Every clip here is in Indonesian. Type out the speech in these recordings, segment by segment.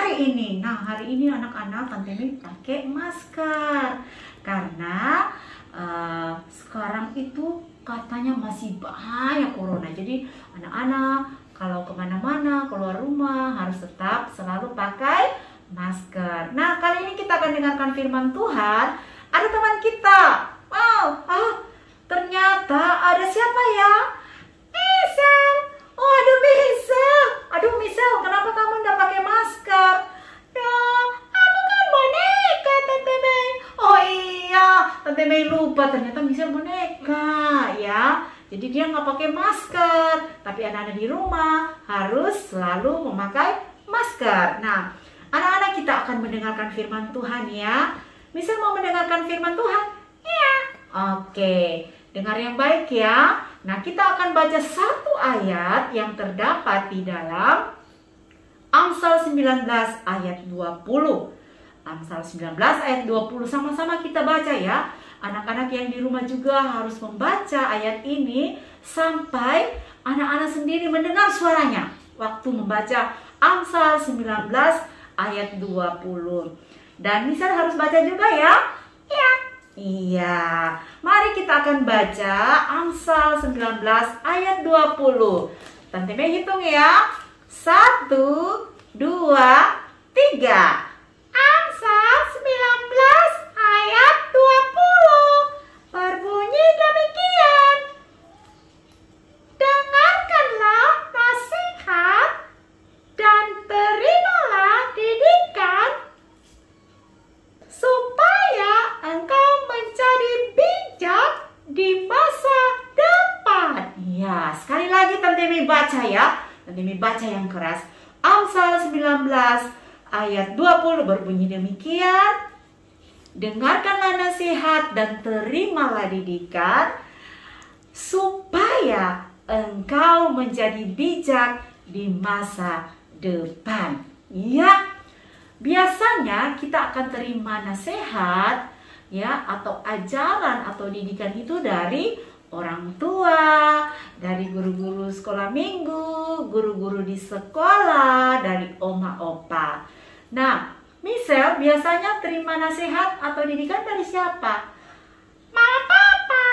hari ini. Nah, hari ini anak-anak Tante Mei pakai masker karena sekarang itu katanya masih banyak corona. Jadi anak-anak kalau kemana-mana, keluar rumah harus tetap selalu pakai masker. Nah, kali ini kita akan dengarkan firman Tuhan. Ada teman kita. Ternyata ada siapa ya? Misel. Oh, aduh Misel. Aduh Misel, kenapa kamu nggak pakai masker? Ya, aku kan boneka, Tante Mei. Oh iya, Tante Mei lupa. Ternyata Misel boneka, ya. Jadi dia nggak pakai masker. Tapi anak-anak di rumah harus selalu memakai masker. Nah, anak-anak kita akan mendengarkan firman Tuhan ya. Misel mau mendengarkan firman Tuhan? Iya. Oke, dengar yang baik ya. Nah, kita akan baca satu ayat yang terdapat di dalam Amsal 19 ayat 20. Amsal 19 ayat 20, sama-sama kita baca ya. Anak-anak yang di rumah juga harus membaca ayat ini sampai anak-anak sendiri mendengar suaranya waktu membaca Amsal 19 ayat 20. Dan Misal harus baca juga ya? Iya. Iya. Mari kita akan baca Amsal 19 ayat 20. Tante Mei hitung ya. 1, 2, 3. Amsal 19 ayat 20 berbunyi demikian. Dengarkanlah nasihat dan terimalah didikan supaya engkau menjadi bijak di masa depan. Ya, sekali lagi Tante Mei baca ya. Tante Mei baca yang keras. Amsal 19 ayat 20 berbunyi demikian. Dengarkanlah nasihat dan terimalah didikan supaya engkau menjadi bijak di masa depan. Ya, biasanya kita akan terima nasihat ya atau ajaran atau didikan itu dari orang tua, dari guru-guru sekolah minggu, guru-guru di sekolah, dari oma opa. Nah, Misel biasanya terima nasihat atau didikan dari siapa? Mama papa,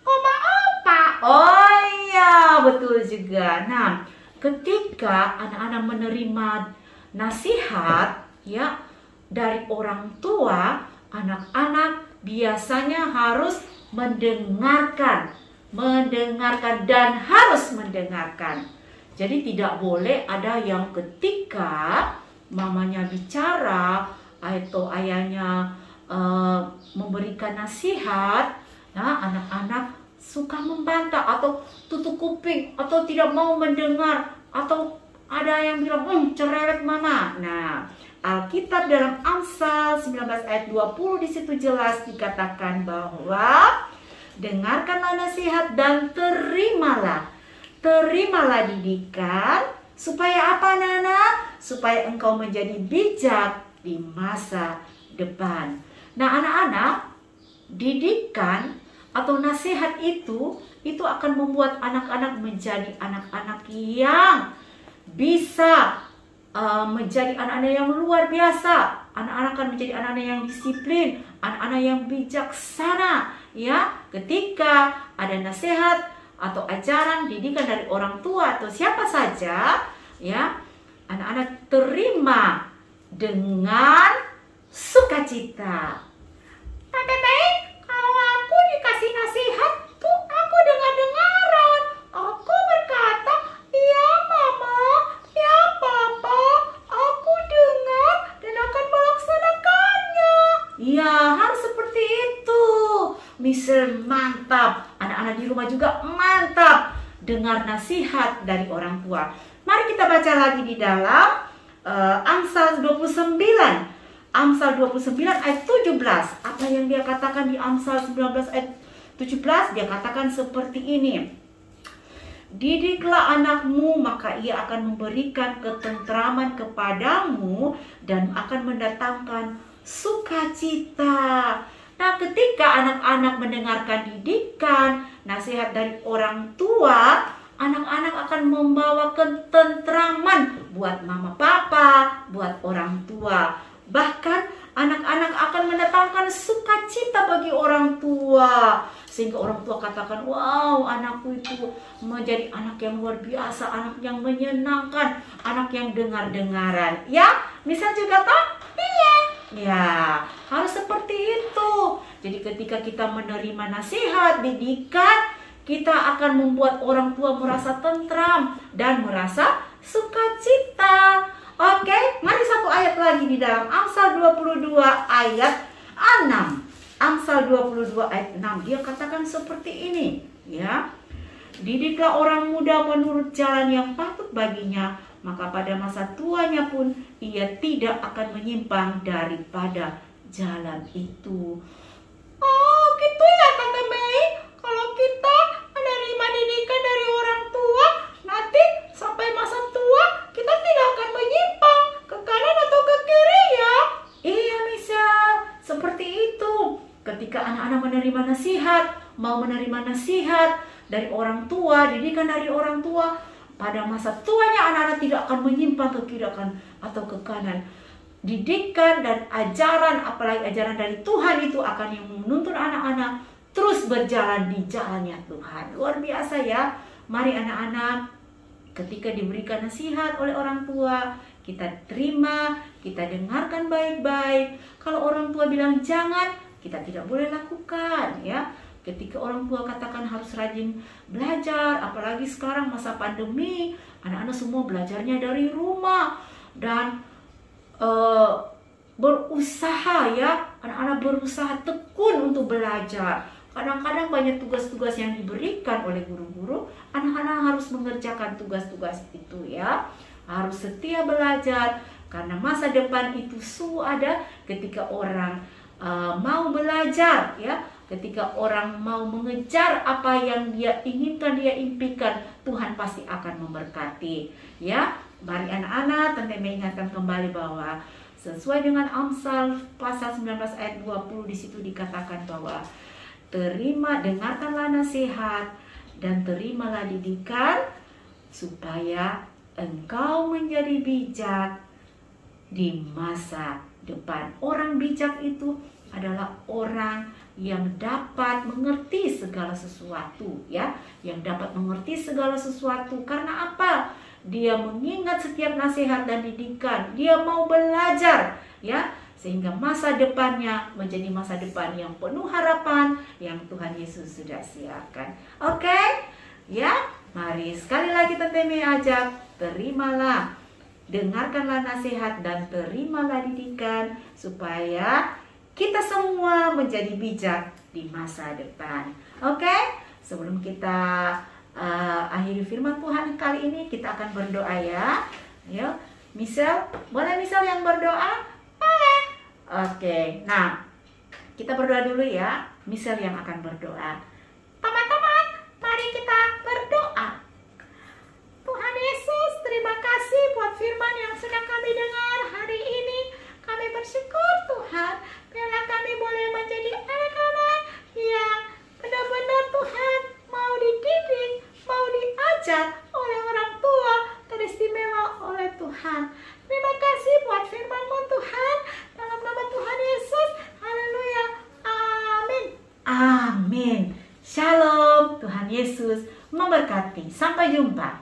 oma opa. Oh iya, betul juga. Nah, ketika anak-anak menerima nasihat ya dari orang tua, anak-anak biasanya harus mendengarkan dan harus mendengarkan. Jadi tidak boleh ada yang ketika mamanya bicara atau ayahnya memberikan nasihat, nah anak-anak suka membantah atau tutup kuping atau tidak mau mendengar atau ada yang bilang cerewet mama. Nah, Alkitab dalam Amsal 19 ayat 20 di situ jelas dikatakan bahwa dengarkanlah nasihat dan terimalah didikan supaya apa Nana? Supaya engkau menjadi bijak di masa depan. Nah, anak-anak, didikan atau nasihat itu akan membuat anak-anak menjadi anak-anak yang bisa menjadi anak-anak yang luar biasa. Anak-anak akan menjadi anak-anak yang disiplin, anak-anak yang bijaksana. Ya, ketika ada nasihat atau ajaran didikan dari orang tua atau siapa saja, ya, anak-anak terima dengan sukacita. Tante Mei, kalau aku dikasih nasihat tuh aku dengar-dengaran. Aku berkata, "Ya Mama, ya Papa, aku dengar dan akan melaksanakannya." Ya, harus seperti itu. Misal mantap. Anak-anak di rumah juga mantap dengar nasihat dari orang tua. Mari kita baca lagi di dalam Amsal 29. Amsal 29 ayat 17. Apa yang dia katakan di Amsal 19 ayat 17? Dia katakan seperti ini. Didiklah anakmu, maka ia akan memberikan ketentraman kepadamu dan akan mendatangkan sukacita. Nah, ketika anak-anak mendengarkan didikan, nasihat dari orang tua, anak-anak akan membawa ketentraman buat mama papa, buat orang tua. Bahkan anak-anak akan mendatangkan sukacita bagi orang tua. Sehingga orang tua katakan, wow, anakku itu menjadi anak yang luar biasa, anak yang menyenangkan, anak yang dengar-dengaran. Ya, misal juga toh? Iya. Ya, harus seperti itu. Jadi ketika kita menerima nasihat, didikan, kita akan membuat orang tua merasa tentram dan merasa sukacita. Oke, mari satu ayat lagi di dalam Amsal 22 ayat 6. Amsal 22 ayat 6, dia katakan seperti ini, ya. Didiklah orang muda menurut jalan yang patut baginya, maka pada masa tuanya pun ia tidak akan menyimpang daripada jalan itu. Oh, gitu ya Tante Mei. Kalau kita menerima didikan dari orang tua, nanti sampai masa tua kita tidak akan menyimpang ke kanan atau ke kiri ya. Iya misal, seperti itu. Ketika anak-anak menerima nasihat, mau menerima nasihat dari orang tua, didikan dari orang tua, pada masa tuanya anak-anak tidak akan menyimpang ke kiri atau ke kanan. Didikan dan ajaran, apalagi ajaran dari Tuhan itu akan yang menuntun anak-anak terus berjalan di jalannya Tuhan. Luar biasa ya. Mari anak-anak, ketika diberikan nasihat oleh orang tua, kita terima, kita dengarkan baik-baik. Kalau orang tua bilang jangan, kita tidak boleh lakukan ya. Ketika orang tua katakan harus rajin belajar, apalagi sekarang masa pandemi, anak-anak semua belajarnya dari rumah dan berusaha ya, anak-anak berusaha tekun untuk belajar. Kadang-kadang banyak tugas-tugas yang diberikan oleh guru-guru, anak-anak harus mengerjakan tugas-tugas itu ya. Harus setia belajar karena masa depan itu ada ketika orang mau belajar ya. Ketika orang mau mengejar apa yang dia inginkan, dia impikan, Tuhan pasti akan memberkati ya. Mari anak-anak, Tante mengingatkan kembali bahwa sesuai dengan Amsal pasal 19 ayat 20, di situ dikatakan bahwa dengarkanlah nasihat dan terimalah didikan supaya engkau menjadi bijak di masa depan. Orang bijak itu adalah orang yang dapat mengerti segala sesuatu ya, yang dapat mengerti segala sesuatu. Karena apa? Dia mengingat setiap nasihat dan didikan, dia mau belajar ya, sehingga masa depannya menjadi masa depan yang penuh harapan yang Tuhan Yesus sudah siapkan. Oke? Ya, mari sekali lagi Tante Mei ajak, terimalah, dengarkanlah nasihat dan terimalah didikan supaya kita semua menjadi bijak di masa depan. Oke? Sebelum kita akhiri firman Tuhan kali ini, kita akan berdoa ya. Yuk, Michelle, boleh Michelle yang berdoa? Boleh. Oke, nah kita berdoa dulu ya. Michelle yang akan berdoa. Teman-teman, mari kita berdoa. Tuhan Yesus, terima kasih buat firman yang sedang kami dengar hari ini. Kami bersyukur Tuhan, biarlah kami boleh menjadi anak-anak yang benar-benar Tuhan mau dididik, mau diajar oleh orang tua, teristimewa oleh Tuhan. Terima kasih buat firman-Mu Tuhan, dalam nama Tuhan Yesus. Haleluya. Amin. Amin. Shalom. Tuhan Yesus memberkati. Sampai jumpa.